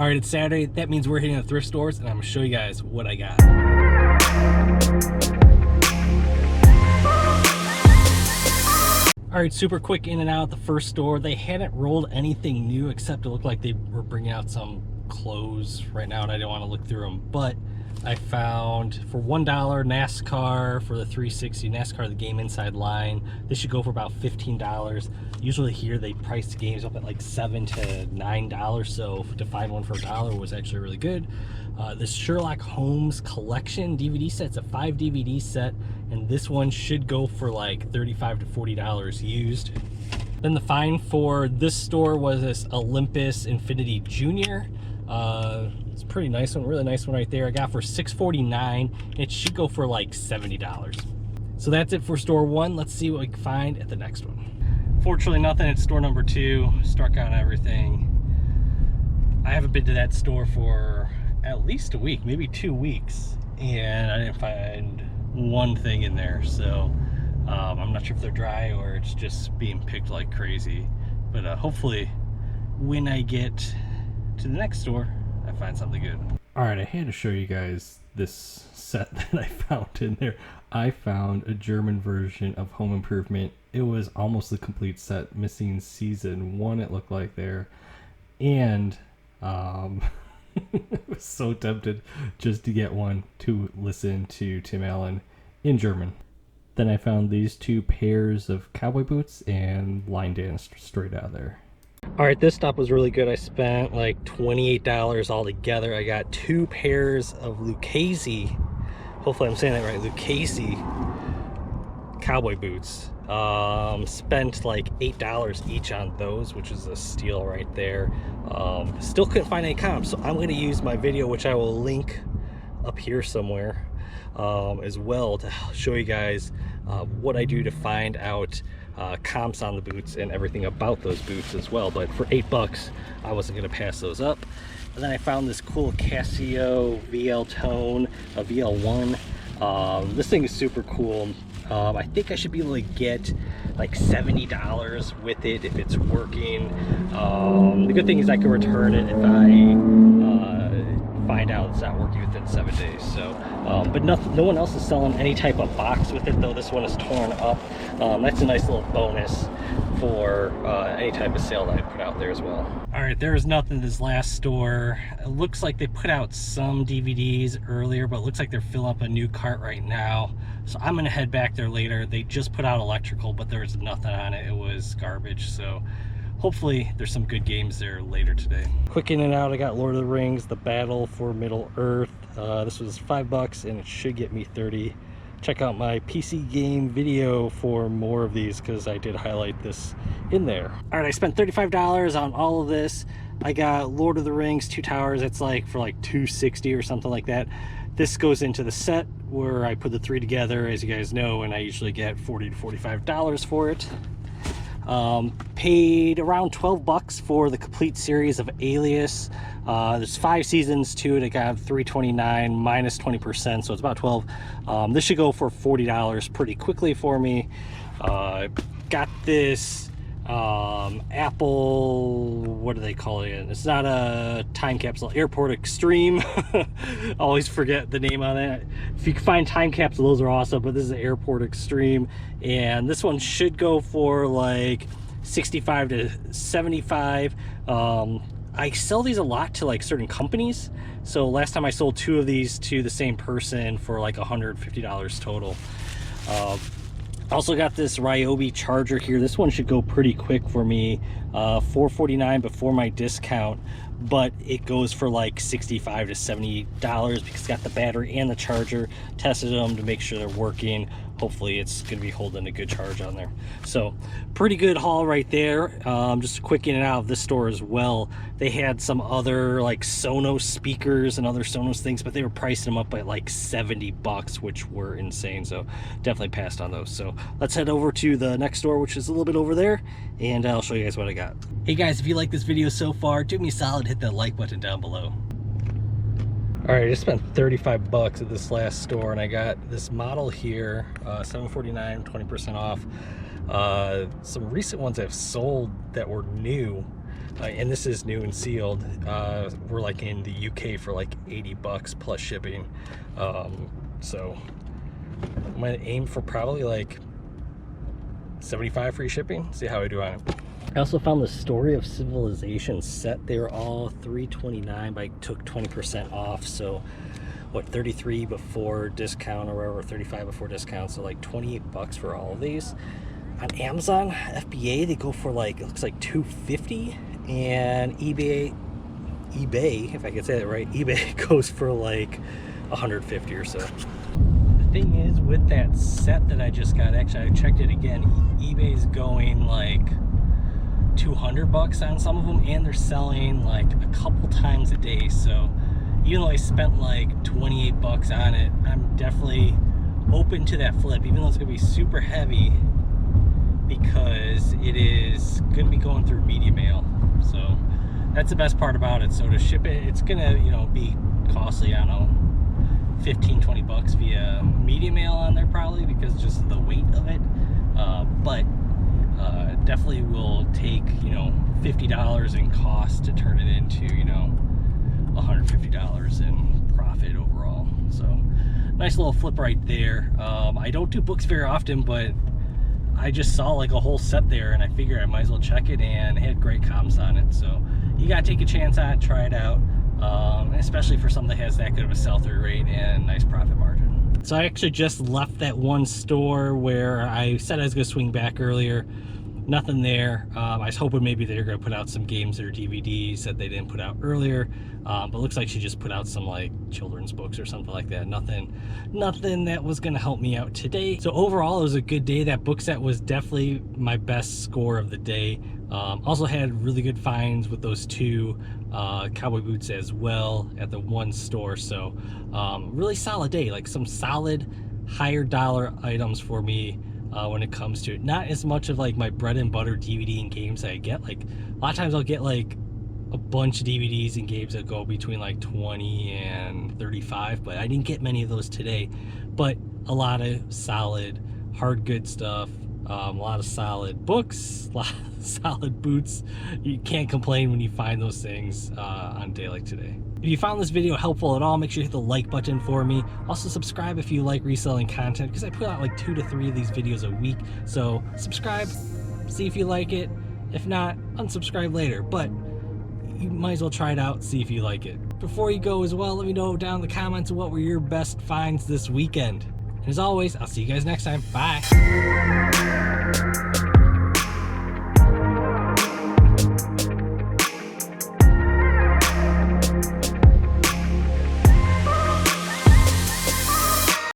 All right, it's Saturday. That means we're hitting the thrift stores, and I'm gonna show you guys what I got. All right, super quick in and out the first store. They hadn't rolled anything new except it looked like they were bringing out some clothes right now, and I didn't want to look through them. But I found for $1 NASCAR for the 360, NASCAR the game inside line. This should go for about $15. Usually here they price the games up at like $7 to $9, so to find one for $1 was actually really good. This Sherlock Holmes collection DVD set's a 5 DVD set, and this one should go for like $35 to $40 used. Then the find for this store was this Olympus Infinity Junior. It's a pretty nice one, really nice one right there. I got for $649. It should go for like $70. So that's it for store one. Let's see what we can find at the next one. Fortunately, nothing at store number 2. Struck out everything. I haven't been to that store for at least a week, maybe 2 weeks, and I didn't find one thing in there. So I'm not sure if they're dry or it's just being picked like crazy. But hopefully when I get to the next store, I find something good. All right, I had to show you guys this set that I found in there. I found a German version of Home Improvement. It was almost the complete set, missing season 1, it looked like there. And I was so tempted just to get one to listen to Tim Allen in German. Then I found these 2 pairs of cowboy boots and line danced straight out of there. All right, this stop was really good. I spent like $28 altogether. I got 2 pairs of Lucchese, hopefully I'm saying that right, Lucchese cowboy boots. Spent like $8 each on those, which is a steal right there. Still couldn't find any comps, so I'm going to use my video, which I will link up here somewhere as well, to show you guys what I do to find out comps on the boots and everything about those boots as well. But for $8, I wasn't going to pass those up. And then I found this cool Casio VL Tone, a VL1. This thing is super cool. I think I should be able to get like $70 with it if it's working. The good thing is I can return it if I find out it's not working within 7 days. So but no one else is selling any type of box with it, though. This one is torn up. That's a nice little bonus for any type of sale that I put out there as well. All right, there was nothing in this last store. It looks like they put out some DVDs earlier, but it looks like they're filling up a new cart right now. So I'm gonna head back there later. They just put out electrical, but there was nothing on it. It was garbage. So hopefully there's some good games there later today. Quick in and out, I got Lord of the Rings, The Battle for Middle Earth. This was $5 and it should get me 30. Check out my PC game video for more of these, because I did highlight this in there. All right, I spent $35 on all of this. I got Lord of the Rings 2 Towers. It's like for like $260 or something like that. This goes into the set where I put the 3 together, as you guys know, and I usually get $40 to $45 for it. Paid around $12 for the complete series of Alias. There's 5 seasons to it. I got $329 minus 20%, so it's about $12. This should go for $40 pretty quickly for me. Got this Apple, what do they call it? It's not a time capsule, Airport Extreme. Always forget the name on it. If you can find time capsule, those are awesome, but this is an Airport Extreme, and this one should go for like $65 to $75. I sell these a lot to like certain companies, so last time I sold 2 of these to the same person for like $150 total. Also got this Ryobi charger here. This one should go pretty quick for me. $449 before my discount, but it goes for like $65 to $70 because it's got the battery and the charger. Tested them to make sure they're working. Hopefully it's going to be holding a good charge on there. So pretty good haul right there. Just a quick in and out of this store as well. They had some other like Sonos speakers and other Sonos things, but they were pricing them up at like $70, which were insane. So definitely passed on those. So let's head over to the next store, which is a little bit over there, and I'll show you guys what I got. Hey guys, if you like this video so far, do me a solid, hit that like button down below. All right, I just spent $35 at this last store, and I got this model here, $749, 20% off. Some recent ones I've sold that were new. and this is new and sealed. We're like in the UK for like 80 bucks plus shipping. So I'm gonna aim for probably like 75 free shipping, see how I do on it. I also found the Story of Civilization set. They were all $3.29, but I took 20% off, so what, 33 before discount or whatever, 35 before discount, so like 28 bucks for all of these. On Amazon FBA they go for like, it looks like $250, and eBay, if I can say that right, eBay goes for like $150 or so. The thing is, with that set that I just got, actually I checked it again, eBay's going like 200 bucks on some of them, and they're selling like a couple times a day. So even though I spent like 28 bucks on it, I'm definitely open to that flip, even though it's gonna be super heavy, because it is gonna be going through media mail. So that's the best part about it. So to ship it, it's gonna, you know, be costly, I don't know, 15-20 bucks via media mail on there probably, because just of the weight of it. But definitely will take, you know, $50 in cost to turn it into, you know, $150 in profit overall. So nice little flip right there. I don't do books very often, but I just saw like a whole set there and I figured I might as well check it, and it had great comps on it. So you gotta take a chance on it, try it out, especially for something that has that good of a sell-through rate and nice profit margin. So I actually just left that one store where I said I was gonna swing back earlier. Nothing there. I was hoping maybe they're going to put out some games or DVDs that they didn't put out earlier, but looks like she just put out some like children's books or something like that. Nothing that was going to help me out today. So overall, it was a good day. That book set was definitely my best score of the day. Also had really good finds with those two cowboy boots as well at the one store. So really solid day, like some solid higher dollar items for me. When it comes to it, not as much of like my bread and butter DVD and games that I get. Like a lot of times I'll get like a bunch of DVDs and games that go between like 20 and 35, but I didn't get many of those today. But a lot of solid hard good stuff, a lot of solid books, a lot of solid boots. You can't complain when you find those things on a day like today. If you found this video helpful at all, make sure you hit the like button for me. Also subscribe if you like reselling content, because I put out like 2 to 3 of these videos a week. So subscribe, see if you like it. If not, unsubscribe later, but you might as well try it out, see if you like it. Before you go as well, let me know down in the comments what were your best finds this weekend. And as always, I'll see you guys next time. Bye.